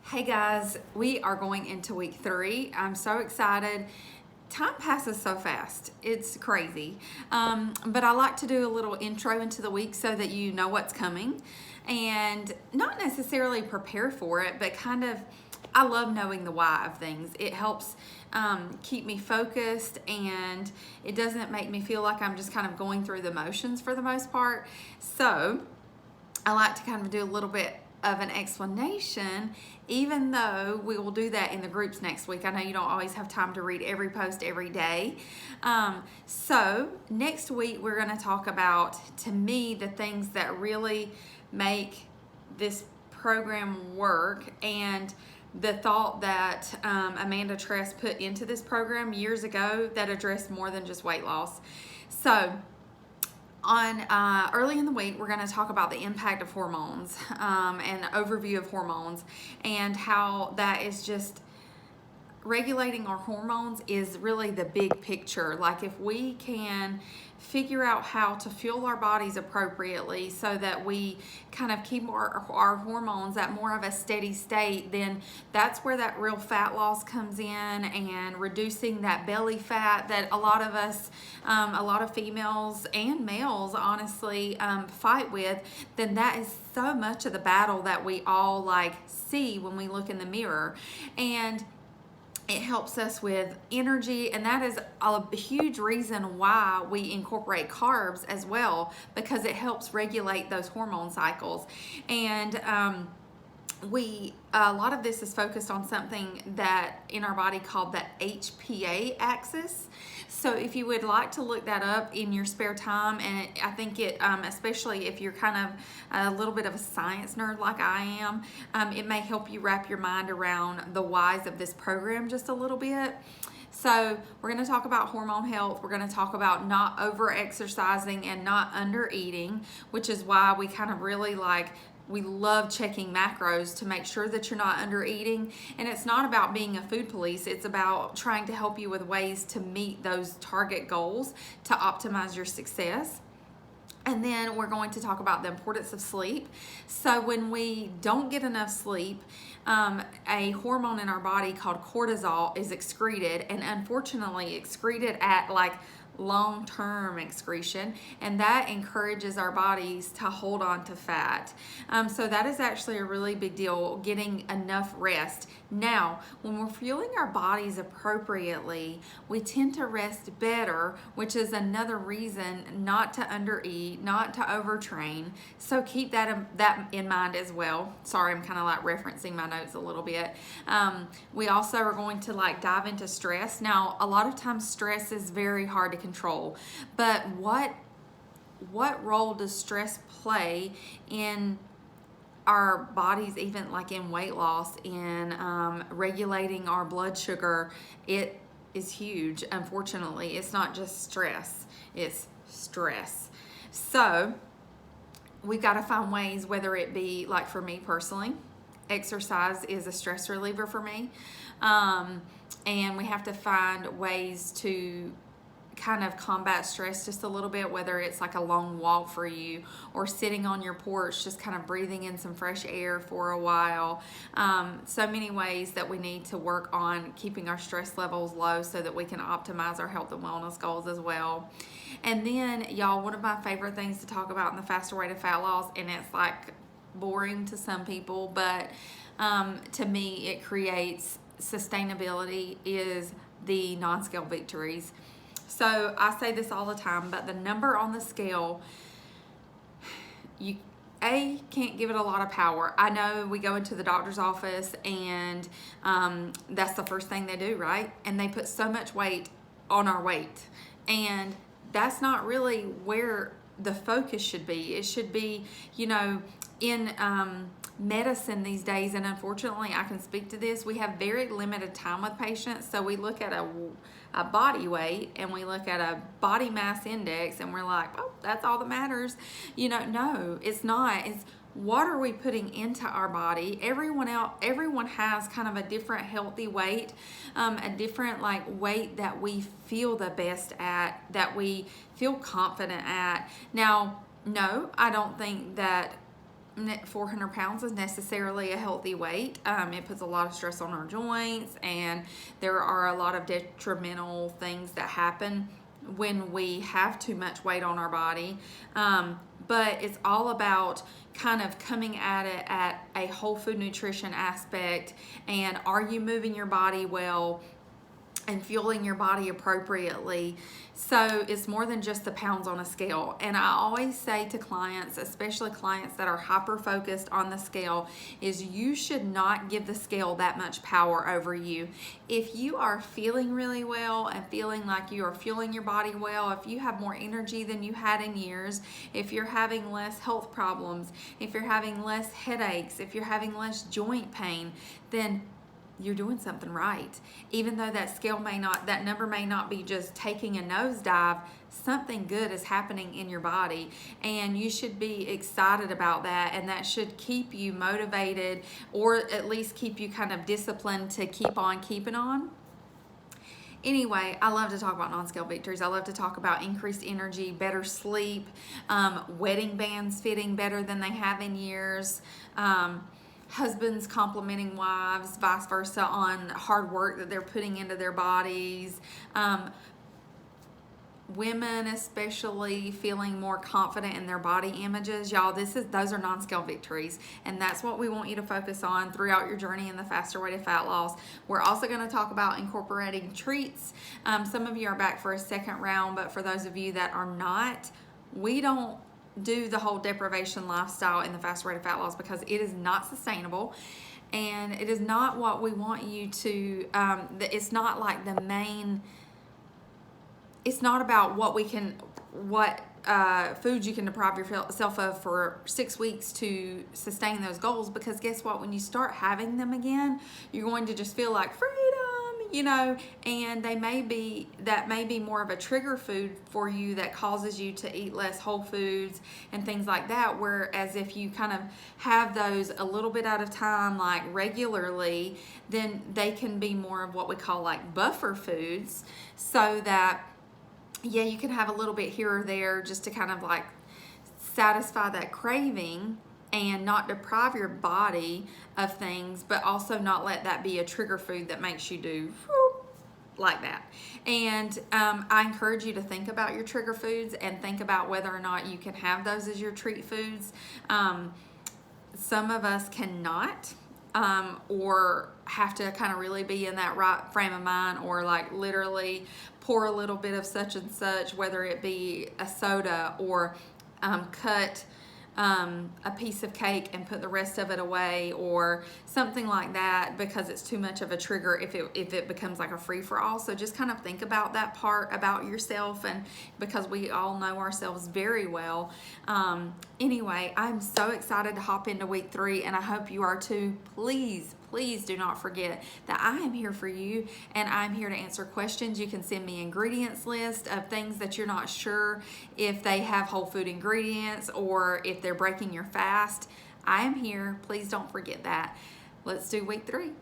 Hey guys, we are going into week 3. I'm so excited. Time passes so fast. It's crazy. But I like to do a little intro into the week so that you know what's coming and not necessarily prepare for it, but I love knowing the why of things. It helps keep me focused, and it doesn't make me feel like I'm just kind of going through the motions for the most part. So I like to kind of do a little bit of an explanation, even though we will do that in the groups next week. I know you don't always have time to read every post every day. So next week we're going to talk about, to me, the things that really make this program work, and the thought that Amanda Tress put into this program years ago that addressed more than just weight loss. So on early in the week, we're going to talk about the impact of hormones, and overview of hormones, and how that is just regulating our hormones is really the big picture. Like, if we can figure out how to fuel our bodies appropriately so that we kind of keep our hormones at more of a steady state, then that's where that real fat loss comes in, and reducing that belly fat that a lot of us, a lot of females and males honestly fight with. Then that is so much of the battle that we all see when we look in the mirror. And it helps us with energy, and that is a huge reason why we incorporate carbs as well, because it helps regulate those hormone cycles. And a lot of this is focused on something that in our body called the HPA axis. So if you would like to look that up in your spare time, and I think it, especially if you're kind of a little bit of a science nerd like I am, it may help you wrap your mind around the whys of this program just a little bit. So we're going to talk about hormone health. We're going to talk about not over exercising and not under eating, which is why we kind of really we love checking macros to make sure that you're not under eating. And it's not about being a food police. It's about trying to help you with ways to meet those target goals to optimize your success. And then we're going to talk about the importance of sleep. So when we don't get enough sleep, a hormone in our body called cortisol is excreted, and unfortunately excreted at long-term excretion, and that encourages our bodies to hold on to fat. So that is actually a really big deal, getting enough rest. Now, when we're fueling our bodies appropriately, we tend to rest better, which is another reason not to undereat, not to overtrain. So keep that in mind as well. Sorry, I'm kind of referencing my notes a little bit. We also are going to dive into stress. Now, a lot of times stress is very hard to control, but what role does stress play in our bodies, even in weight loss, in regulating our blood sugar? It is huge. Unfortunately, it's not just stress, it's stress. So we've got to find ways, whether it be, for me personally, exercise is a stress reliever for me, and we have to find ways to kind of combat stress just a little bit, whether it's a long walk for you, or sitting on your porch just kind of breathing in some fresh air for a while. So many ways that we need to work on keeping our stress levels low so that we can optimize our health and wellness goals as well. And then, y'all, one of my favorite things to talk about in the Faster Way to Fat Loss, and it's boring to some people, but to me it creates sustainability, is the non-scale victories. So I say this all the time, but the number on the scale, you can't give it a lot of power. I know we go into the doctor's office, and that's the first thing they do, right? And they put so much weight on our weight, and that's not really where the focus should be. It should be, in medicine these days, and unfortunately I can speak to this, we have very limited time with patients. So we look at a body weight, and we look at a body mass index, and we're like, oh, that's all that matters. No, it's not. It's what are we putting into our body? Everyone has kind of a different healthy weight, a different weight that we feel the best at, that we feel confident at. Now, no, I don't think that 400 pounds is necessarily a healthy weight. It puts a lot of stress on our joints, and there are a lot of detrimental things that happen when we have too much weight on our body. But it's all about kind of coming at it at a whole food nutrition aspect, and are you moving your body well and fueling your body appropriately. So it's more than just the pounds on a scale. And I always say to clients, especially clients that are hyper focused on the scale, is you should not give the scale that much power over you. If you are feeling really well and feeling like you are fueling your body well, if you have more energy than you had in years, if you're having less health problems, if you're having less headaches, if you're having less joint pain, then you're doing something right. Even though that number may not be just taking a nosedive, something good is happening in your body, and you should be excited about that, and that should keep you motivated, or at least keep you kind of disciplined to keep on keeping on. Anyway, I love to talk about non-scale victories. I love to talk about increased energy, better sleep, wedding bands fitting better than they have in years, husbands complimenting wives, vice versa, on hard work that they're putting into their bodies. Women especially feeling more confident in their body images. Y'all, those are non-scale victories, and that's what we want you to focus on throughout your journey in the Faster Way to Fat Loss. We're also going to talk about incorporating treats. Some of you are back for a second round, but for those of you that are not, we don't do the whole deprivation lifestyle in the Faster Way to Fat Loss because it is not sustainable, and it is not what we want you to, it's not like the main, it's not about what foods you can deprive yourself of for 6 weeks to sustain those goals, because guess what, when you start having them again, you're going to just feel like freedom, and that may be more of a trigger food for you that causes you to eat less whole foods and things like that, whereas if you kind of have those a little bit at a time, like regularly, then they can be more of what we call like buffer foods, so that you can have a little bit here or there just to kind of like satisfy that craving and not deprive your body of things, but also not let that be a trigger food that makes you do like that. And I encourage you to think about your trigger foods and think about whether or not you can have those as your treat foods. Some of us cannot, or have to kind of really be in that right frame of mind, or like literally pour a little bit of such and such, whether it be a soda, or cut a piece of cake and put the rest of it away, or something like that, because it's too much of a trigger if it becomes like a free-for-all. So just kind of think about that part about yourself, and because we all know ourselves very well. Anyway, I'm so excited to hop into week 3, and I hope you are too. Please do not forget that I am here for you, and I'm here to answer questions. You can send me ingredients list of things that you're not sure if they have whole food ingredients or if they're breaking your fast. I am here. Please don't forget that. Let's do week 3.